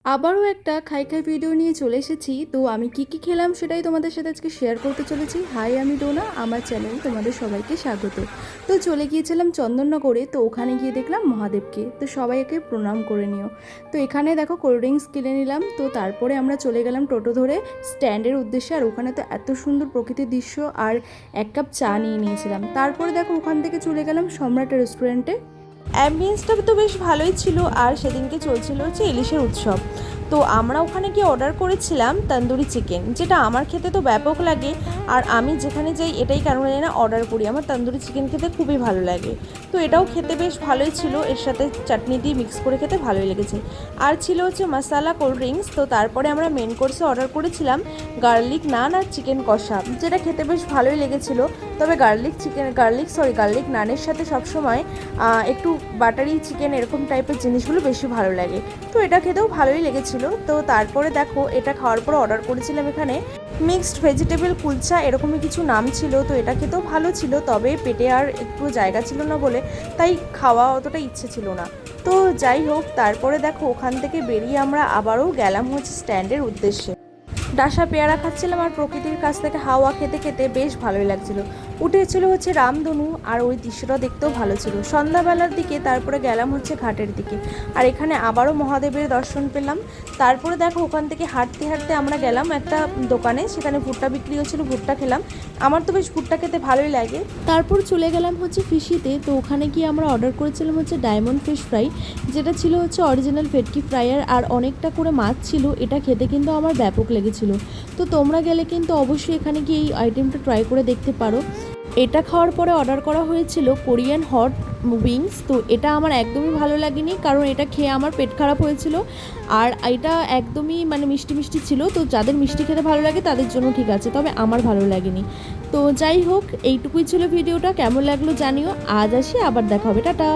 আবারও একটা খাই খাই ভিডিও নিয়ে চলে এসেছি। তো আমি কি খেলাম সেটাই তোমাদের সাথে আজকে শেয়ার করতে চলেছি। হাই, আমি ডোনা, আমার চ্যানেল তোমাদের সবাইকে স্বাগত। তো চলে গিয়েছিলাম চন্দননগরে, তো ওখানে গিয়ে দেখলাম মহাদেবকে, তো সবাইকে প্রণাম করে নিও। তো এখানে দেখো কোল্ড ড্রিঙ্কস কিনে নিলাম। তো তারপরে আমরা চলে গেলাম টোটো ধরে স্ট্যান্ডের উদ্দেশ্যে। আর ওখানে তো এত সুন্দর প্রকৃতির দৃশ্য, আর এক কাপ চা নিয়ে নিয়েছিলাম। তারপরে দেখো ওখান থেকে চলে গেলাম সম্রাট রেস্টুরেন্টে। অ্যাম্বিয়েন্সটা তো বেশ ভালোই ছিল। আর সেদিনকে চলছিল হচ্ছে ইলিশের উৎসব। তো আমরা ওখানে গিয়ে অর্ডার করেছিলাম তন্দুরি চিকেন, যেটা আমার খেতে তো ব্যাপক লাগে। আর আমি যেখানে যাই এটাই কারণে না অর্ডার করি, আমার তন্দুরি চিকেন খেতে খুবই ভালো লাগে। তো এটাও খেতে বেশ ভালোই ছিল, এর সাথে চাটনি দিয়ে মিক্স করে খেতে ভালোই লেগেছে। আর ছিল হচ্ছে মশালা কোল্ড ড্রিঙ্কস। তো তারপরে আমরা মেন কোর্সে অর্ডার করেছিলাম গার্লিক নান আর চিকেন কষা, যেটা খেতে বেশ ভালোই লেগেছিল। তবে গার্লিক নানের সাথে সবসময় একটু বাটারি চিকেন এরকম টাইপের জিনিসগুলো বেশি ভালো লাগে। তো এটা খেতেও ভালোই লেগেছিল। তো তারপরে দেখো এটা খাওয়ার পর অর্ডার করেছিলাম এখানে মিক্সড ভেজিটেবল কুলচা, এরকমই কিছু নাম ছিল। তো এটা খেতেও ভালো ছিল, তবে পেটে আর একটু জায়গা ছিল না বলে তাই খাওয়া অতটা ইচ্ছে ছিল না। তো যাই হোক, তারপরে দেখো ওখান থেকে বেরিয়ে আমরা আবারও গেলাম হচ্ছে স্ট্যান্ডের উদ্দেশ্যে। ডাসা পেয়ারা খাচ্ছিলাম আর প্রকৃতির কাছ থেকে হাওয়া খেতে খেতে বেশ ভালোই লাগছিল। উঠেছিল হচ্ছে রামধনু, আর ওই দৃশ্যটা দেখতেও ভালো ছিল। সন্ধ্যাবেলার দিকে তারপরে গেলাম হচ্ছে ঘাটের দিকে, আর এখানে আবারও মহাদেবের দর্শন পেলাম। তারপরে দেখো ওখান থেকে হাঁটতে হাঁটতে আমরা গেলাম একটা দোকানে, সেখানে ভুট্টা বিক্রি হচ্ছিল, ভুট্টা খেলাম। আমার তো বেশ ভুট্টা খেতে ভালোই লাগে। তারপর চলে গেলাম হচ্ছে ফিশিতে। তো ওখানে গিয়ে আমরা অর্ডার করেছিলাম হচ্ছে ডায়মন্ড ফিশ ফ্রাই, যেটা ছিল হচ্ছে অরিজিনাল ভেটকি ফ্রাইয়ার, আর অনেকটা করে মাছ ছিল। এটা খেতে কিন্তু আমার ব্যাপক লেগেছিল। তো তোমরা গেলে কিন্তু অবশ্যই এখানে গিয়ে এই আইটেমটা ট্রাই করে দেখতে পারো। এটা খাওয়ার পরে অর্ডার করা হয়েছিল কোরিয়ান হট উইংস। তো এটা আমার একদমই ভালো লাগেনি, কারণ এটা খেয়ে আমার পেট খারাপ হয়েছিল। আর এটা একদমই মানে মিষ্টি মিষ্টি ছিল। তো যাদের মিষ্টি খেতে ভালো লাগে তাদের জন্য ঠিক আছে, তবে আমার ভালো লাগেনি। তো যাই হোক, এইটুকুই ছিল ভিডিওটা। কেমন লাগলো জানিও। আজ আসি, আবার দেখা হবে, টাটা।